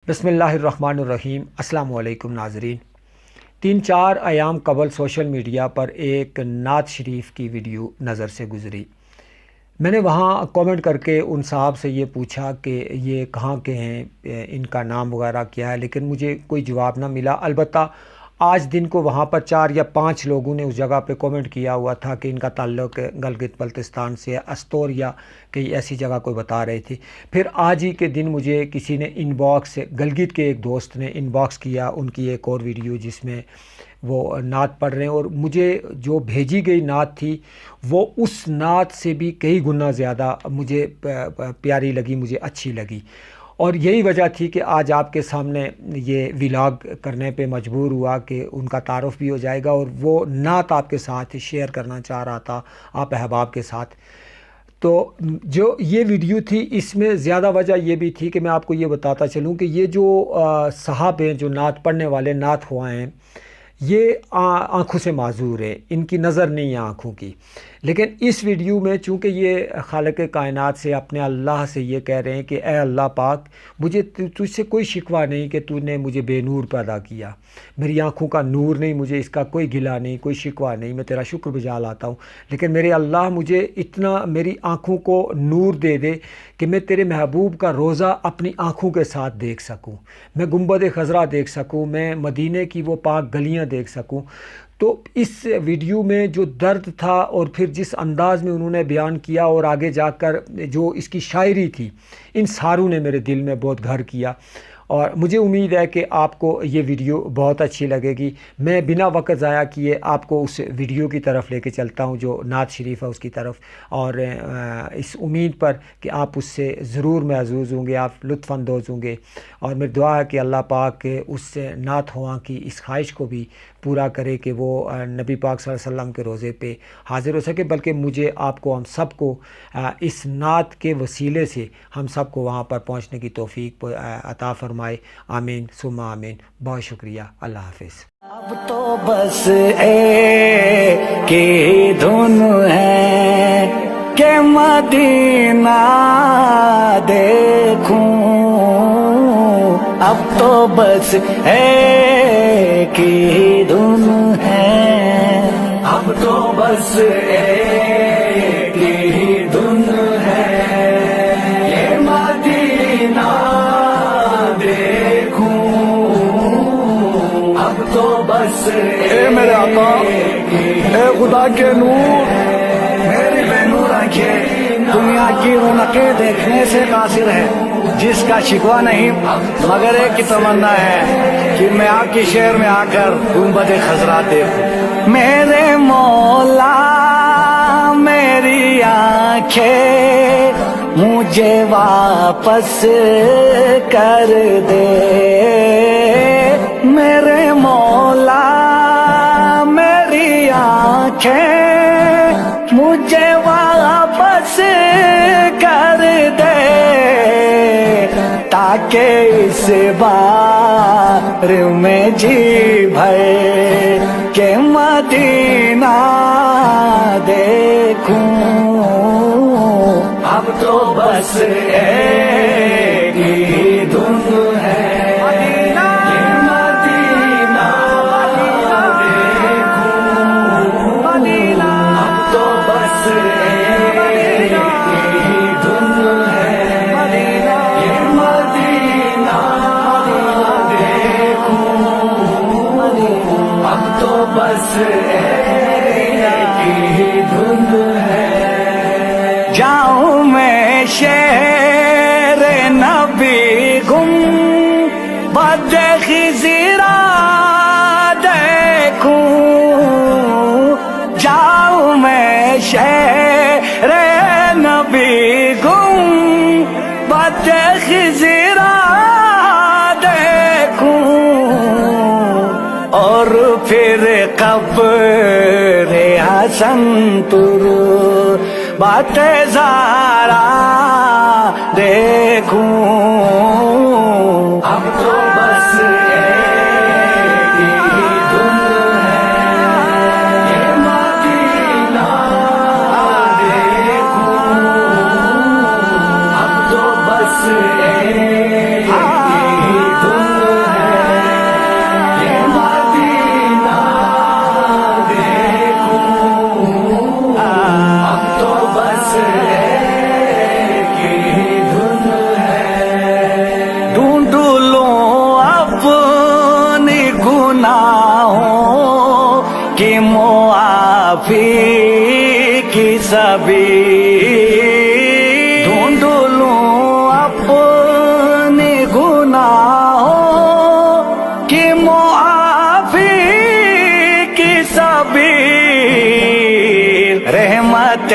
बिस्मिल्लाहिर्रहमानिर्रहीम। अस्सलाम वालेकुम नाज़रीन। 3-4 अयाम कबल सोशल मीडिया पर एक नात शरीफ की वीडियो नज़र से गुज़री। मैंने वहाँ कमेंट करके उन साहब से ये पूछा कि ये कहाँ के हैं, इनका नाम वगैरह क्या है, लेकिन मुझे कोई जवाब ना मिला। अलबत्ता आज दिन को वहाँ पर 4 या 5 लोगों ने उस जगह पे कमेंट किया हुआ था कि इनका ताल्लुक़ गलगित बल्तिस्तान से, अस्तोर या कई ऐसी जगह कोई बता रहे थे। फिर आज ही के दिन मुझे किसी ने इनबॉक्स से, गलगित के एक दोस्त ने इनबॉक्स किया उनकी एक और वीडियो जिसमें वो नात पढ़ रहे हैं, और मुझे जो भेजी गई नात थी वो उस नात से भी कई गुना ज़्यादा मुझे प्यारी लगी, मुझे अच्छी लगी। और यही वजह थी कि आज आपके सामने ये व्लॉग करने पे मजबूर हुआ कि उनका तारुफ़ भी हो जाएगा और वो नात आपके साथ शेयर करना चाह रहा था आप अहबाब के साथ। तो जो ये वीडियो थी इसमें ज़्यादा वजह ये भी थी कि मैं आपको ये बताता चलूँ कि ये जो साहब हैं, जो नात पढ़ने वाले नात हुआ हैं, ये आँखों से माजूर है, इनकी नज़र नहीं है आँखों की। लेकिन इस वीडियो में चूँकि ये खालिक कायनात से, अपने अल्लाह से ये कह रहे हैं कि ए अल्लाह पाक, मुझे तुझसे कोई शिकवा नहीं कि तूने मुझे बेनूर पैदा किया, मेरी आँखों का नूर नहीं, मुझे इसका कोई गिला नहीं, कोई शिकवा नहीं, मैं तेरा शुक्र गुजार लाता हूँ। लेकिन मेरे अल्लाह मुझे इतना मेरी आँखों को नूर दे दे कि मैं तेरे महबूब का रोज़ा अपनी आँखों के साथ देख सकूँ, मैं गुंबद खज़रा देख सकूँ, मैं मदीने की वो पाक गलियाँ देख सकूँ। तो इस वीडियो में जो दर्द था और फिर जिस अंदाज़ में उन्होंने बयान किया और आगे जाकर जो इसकी शायरी थी, इन सारों ने मेरे दिल में बहुत घर किया और मुझे उम्मीद है कि आपको ये वीडियो बहुत अच्छी लगेगी। मैं बिना वक्त ज़ाया किए आपको उस वीडियो की तरफ लेके चलता हूँ जो नात शरीफ है उसकी तरफ, और इस उम्मीद पर कि आप उससे ज़रूर महज़ूज़ होंगे, आप लुत्फ़ अंदोज़ होंगे। और मेरी दुआ है कि अल्लाह पाक उस नात हुआ की इस ख्वाहिश को भी पूरा करे कि वो नबी पाक सल्लल्लाहु अलैहि वसल्लम के रोज़े पे हाज़िर हो सके, बल्कि मुझे, आपको, हम सब को इस नात के वसीले से हम सब को वहाँ पर पहुँचने की तौफीक अता फरमाए। आमीन सुम्मा आमीन। बहुत शुक्रिया। अल्लाह हाफ़िज़। अब तो बस एक ही धुन है कि मदीना देखूं, अब तो बस एक ही धुन है, अब तो बस एक ही धुन है, ये मदीना देखूं, अब तो बस ए मेरे आका, ए खुदा के नूर, मेरी बेनूर आंखें दुनिया की रौनकें देखने से कासिर है, जिसका शिकवा नहीं मगर एक की तमन्ना है कि मैं आपके शहर में आकर गुंबद खज़रा देखूं। मेरे मौला मेरी आंखें मुझे वापस कर दे, मेरे मौला मेरी आंखें मुझे वापस कर दे, ताकि इस बार में जी भर के मदीना देखूं, अब तो बस एक ही धुन है, बस एक ही धुन है। जाऊं मैं शहर नबी गुम बद खिज़रा देखूं, जाऊं मैं शहर नबी गुम बद खिज़रा देखूं, और फिर कब्र हसन तुर बातें ज़ारा देखूं, अब तो बस एक ही धुन है, ये मदीना देखूं, अब तो बस एक ही معافی کی سبیل ڈھونڈ لوں اپنے گناہوں کی معافی کی سبیل رحمت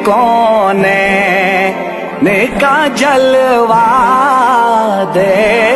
کونے کا جلوہ دے